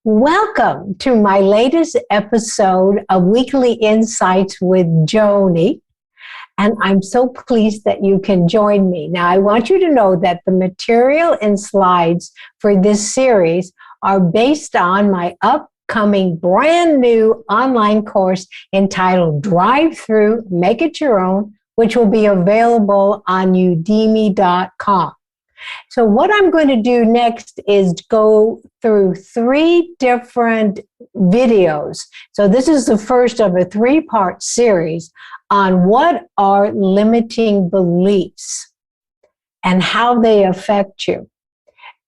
Welcome to my latest episode of Weekly Insights with Joanie. And I'm so pleased that you can join me. Now, I want you to know that the material and slides for this series are based on my upcoming brand new online course entitled Drive Through, Make It Your Own, which will be available on udemy.com. So what I'm going to do next is go through 3 different videos. So this is the first of a 3-part series on what are limiting beliefs and how they affect you.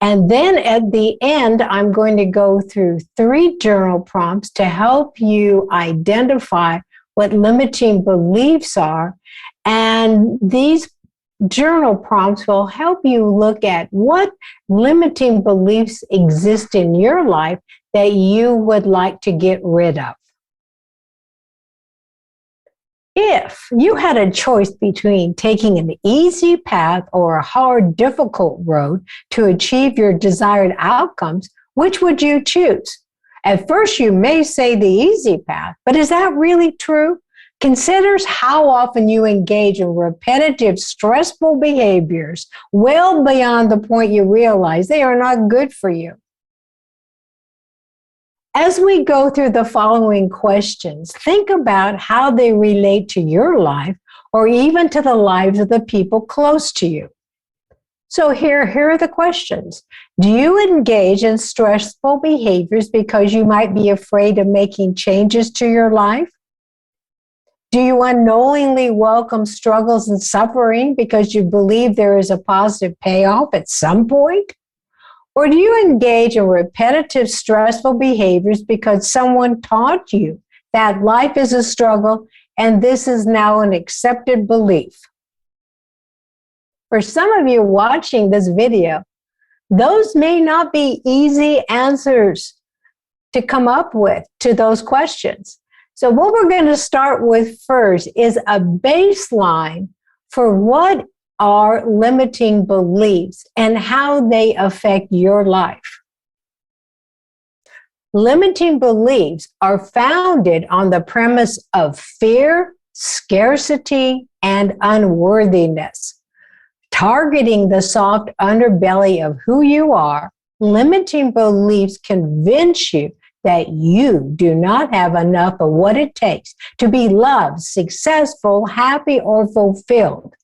And then at the end, I'm going to go through 3 journal prompts to help you identify what limiting beliefs are. And these journal prompts will help you look at what limiting beliefs exist in your life that you would like to get rid of. If you had a choice between taking an easy path or a hard, difficult road to achieve your desired outcomes, which would you choose? At first, you may say the easy path, but is that really true? Consider how often you engage in repetitive, stressful behaviors well beyond the point you realize they are not good for you. As we go through the following questions, think about how they relate to your life or even to the lives of the people close to you. So here are the questions. Do you engage in stressful behaviors because you might be afraid of making changes to your life? Do you unknowingly welcome struggles and suffering because you believe there is a positive payoff at some point? Or do you engage in repetitive, stressful behaviors because someone taught you that life is a struggle and this is now an accepted belief? For some of you watching this video, those may not be easy answers to come up with to those questions. So what we're going to start with first is a baseline for what are limiting beliefs and how they affect your life. Limiting beliefs are founded on the premise of fear, scarcity, and unworthiness. Targeting the soft underbelly of who you are, limiting beliefs convince you that you do not have enough of what it takes to be loved, successful, happy, or fulfilled.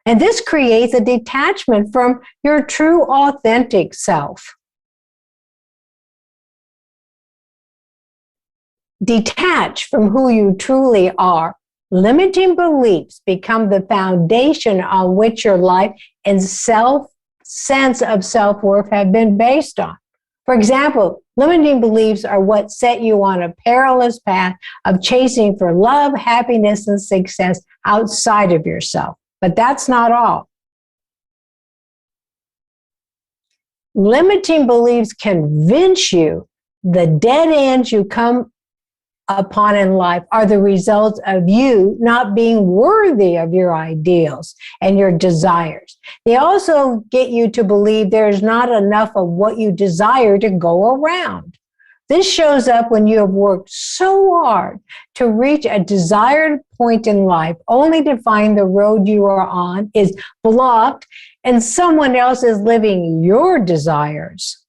And this creates a detachment from your true, authentic self. Detached from who you truly are, limiting beliefs become the foundation on which your life and sense of self-worth have been based on. For example, limiting beliefs are what set you on a perilous path of chasing for love, happiness, and success outside of yourself. But that's not all. Limiting beliefs convince you the dead ends you come upon in life are the result of you not being worthy of your ideals and your desires. They also get you to believe there's not enough of what you desire to go around. This shows up when you have worked so hard to reach a desired point in life, only to find the road you are on is blocked and someone else is living your desires.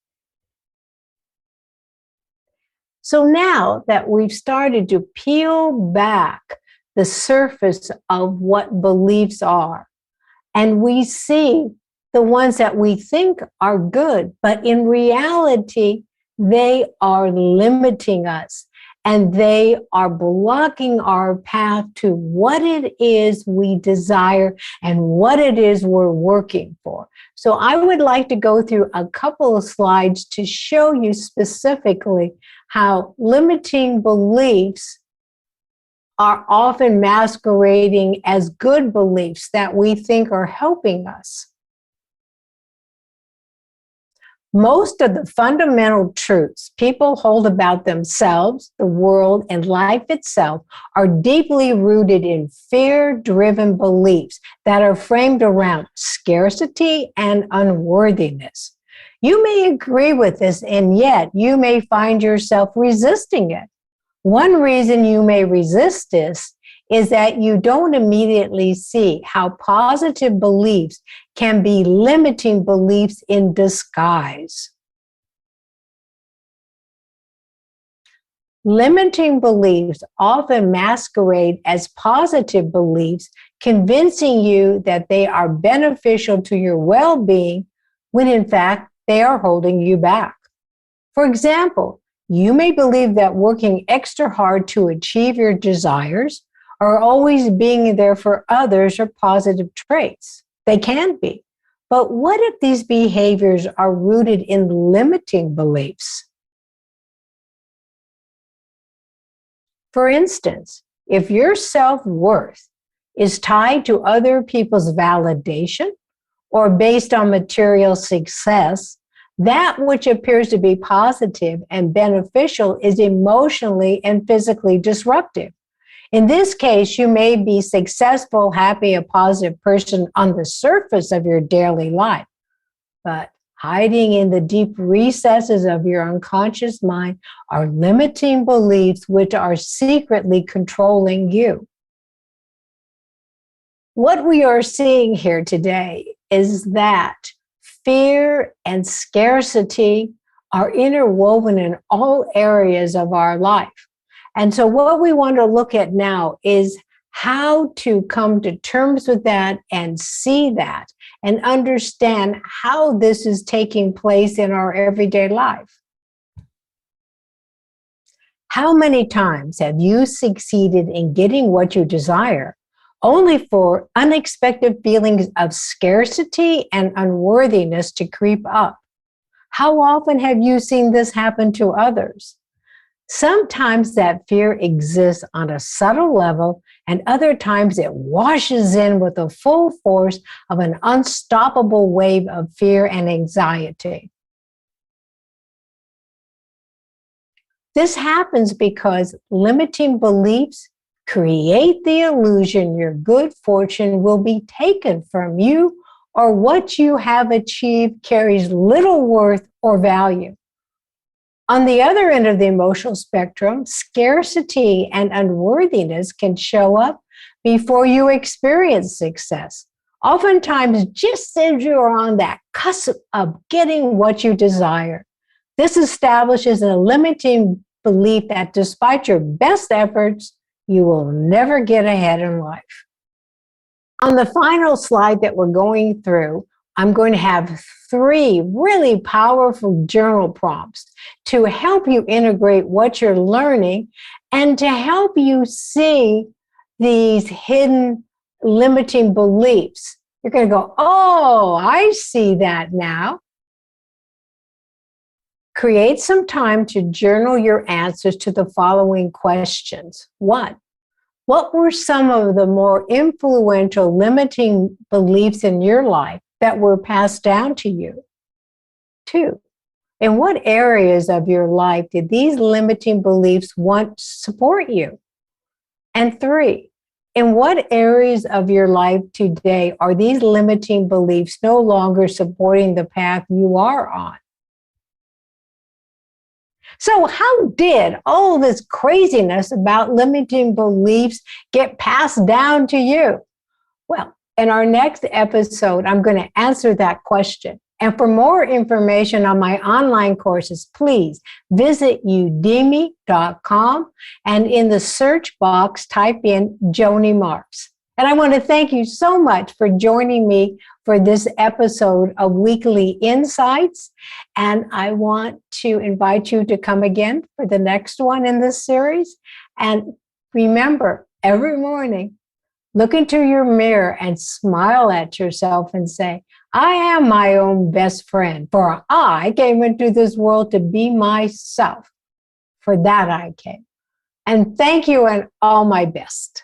So now that we've started to peel back the surface of what beliefs are, and we see the ones that we think are good, but in reality, they are limiting us and they are blocking our path to what it is we desire and what it is we're working for. So I would like to go through a couple of slides to show you specifically how limiting beliefs are often masquerading as good beliefs that we think are helping us. Most of the fundamental truths people hold about themselves, the world, and life itself are deeply rooted in fear-driven beliefs that are framed around scarcity and unworthiness. You may agree with this, and yet you may find yourself resisting it. One reason you may resist this is that you don't immediately see how positive beliefs can be limiting beliefs in disguise. Limiting beliefs often masquerade as positive beliefs, convincing you that they are beneficial to your well-being, when in fact they are holding you back. For example, you may believe that working extra hard to achieve your desires or always being there for others are positive traits. They can be. But what if these behaviors are rooted in limiting beliefs? For instance, if your self-worth is tied to other people's validation or based on material success, that which appears to be positive and beneficial is emotionally and physically disruptive. In this case, you may be successful, happy, a positive person on the surface of your daily life, but hiding in the deep recesses of your unconscious mind are limiting beliefs which are secretly controlling you. What we are seeing here today is that fear and scarcity are interwoven in all areas of our life. And so what we want to look at now is how to come to terms with that and see that and understand how this is taking place in our everyday life. How many times have you succeeded in getting what you desire, only for unexpected feelings of scarcity and unworthiness to creep up? How often have you seen this happen to others? Sometimes that fear exists on a subtle level, and other times it washes in with the full force of an unstoppable wave of fear and anxiety. This happens because limiting beliefs create the illusion your good fortune will be taken from you, or what you have achieved carries little worth or value. On the other end of the emotional spectrum, scarcity and unworthiness can show up before you experience success, oftentimes just as you're on that cusp of getting what you desire. This establishes a limiting belief that despite your best efforts, you will never get ahead in life. On the final slide that we're going through, I'm going to have 3 really powerful journal prompts to help you integrate what you're learning and to help you see these hidden limiting beliefs. You're going to go, oh, I see that now. Create some time to journal your answers to the following questions. 1, what were some of the more influential limiting beliefs in your life that were passed down to you? 2, in what areas of your life did these limiting beliefs once support you? And 3, in what areas of your life today are these limiting beliefs no longer supporting the path you are on? So how did all this craziness about limiting beliefs get passed down to you? Well, in our next episode, I'm going to answer that question. And for more information on my online courses, please visit udemy.com and in the search box, type in Joanie Marx. And I want to thank you so much for joining me for this episode of Weekly Insights. And I want to invite you to come again for the next one in this series. And remember, every morning, look into your mirror and smile at yourself and say, I am my own best friend, for I came into this world to be myself. For that I came. And thank you and all my best.